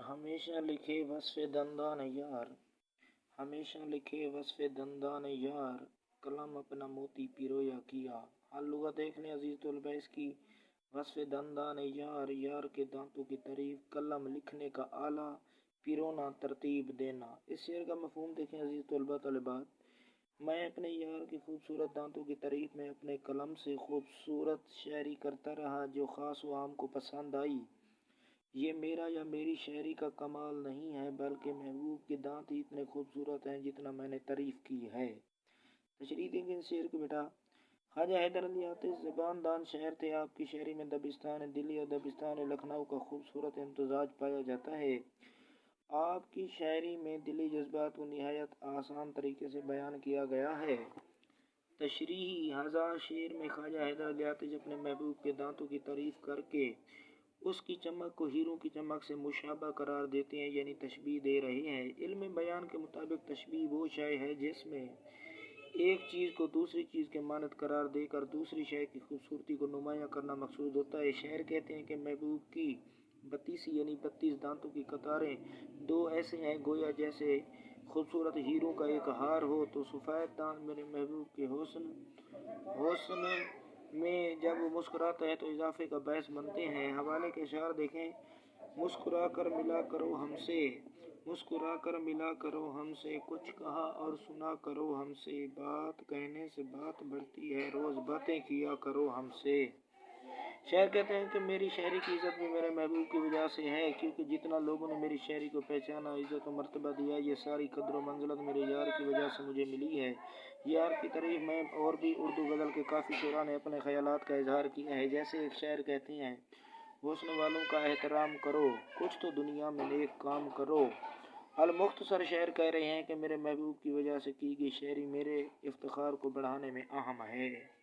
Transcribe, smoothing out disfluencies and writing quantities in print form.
ہمیشہ لکھے وصف دندان یار، ہمیشہ لکھے وصف دندان یار، قلم اپنا موتی پیرویا کیا۔ حال لغت دیکھ لیں عزیز طلبہ اس کی۔ وصف دندان یار، یار کے دانتوں کی تعریف، قلم لکھنے کا آلہ، پیرونا ترتیب دینا۔ اس شعر کا مفہوم دیکھیں عزیز طلبہ طالبات۔ میں اپنے یار کی خوبصورت دانتوں کی تعریف میں اپنے قلم سے خوبصورت شاعری کرتا رہا جو خاص و عام کو پسند آئی۔ یہ میرا یا میری شاعری کا کمال نہیں ہے بلکہ محبوب کے دانت ہی اتنے خوبصورت ہیں جتنا میں نے تعریف کی ہے۔ تشریح دیں گے اس شعر کو بیٹا۔ خواجہ حیدر علی آتش زبان دان شاعر تھے۔ آپ کی شاعری میں دبستان دلی اور دبستان لکھنؤ کا خوبصورت امتزاج پایا جاتا ہے۔ آپ کی شاعری میں دلی جذبات کو نہایت آسان طریقے سے بیان کیا گیا ہے۔ تشریحی ہزار شعر میں خواجہ حیدر علی آتش اپنے محبوب کے دانتوں کی تعریف کر کے اس کی چمک کو ہیروں کی چمک سے مشابہ قرار دیتے ہیں، یعنی تشبیہ دے رہے ہیں۔ علم بیان کے مطابق تشبیہ وہ شے ہے جس میں ایک چیز کو دوسری چیز کے مانند قرار دے کر دوسری شے کی خوبصورتی کو نمایاں کرنا مقصود ہوتا ہے۔ شاعر کہتے ہیں کہ محبوب کی 32 یعنی 32 دانتوں کی قطاریں دو ایسے ہیں گویا جیسے خوبصورت ہیروں کا ایک ہار ہو، تو سفید دانت میرے محبوب کے حسن میں جب وہ مسکراتا ہے تو اضافے کا باعث بنتے ہیں۔ حوالے کے اشعار دیکھیں۔ مسکرا کر ملا کرو ہم سے، مسکرا کر ملا کرو ہم سے، کچھ کہا اور سنا کرو ہم سے، بات کہنے سے بات بڑھتی ہے روز باتیں کیا کرو ہم سے۔ شاعر کہتے ہیں کہ میری شاعری کی عزت بھی میرے محبوب کی وجہ سے ہے، کیونکہ جتنا لوگوں نے میری شاعری کو پہچانا، عزت و مرتبہ دیا، یہ ساری قدر و منزلت میرے یار کی وجہ سے مجھے ملی ہے۔ یار کی تعریف میں اور بھی اردو غزل کے کافی شعراء نے اپنے خیالات کا اظہار کیا ہے۔ جیسے ایک شاعر کہتے ہیں، حسن والوں کا احترام کرو، کچھ تو دنیا میں نیک کام کرو۔ المختصر شاعر کہہ رہے ہیں کہ میرے محبوب کی وجہ سے کی گئی شاعری میرے افتخار کو بڑھانے میں اہم ہے۔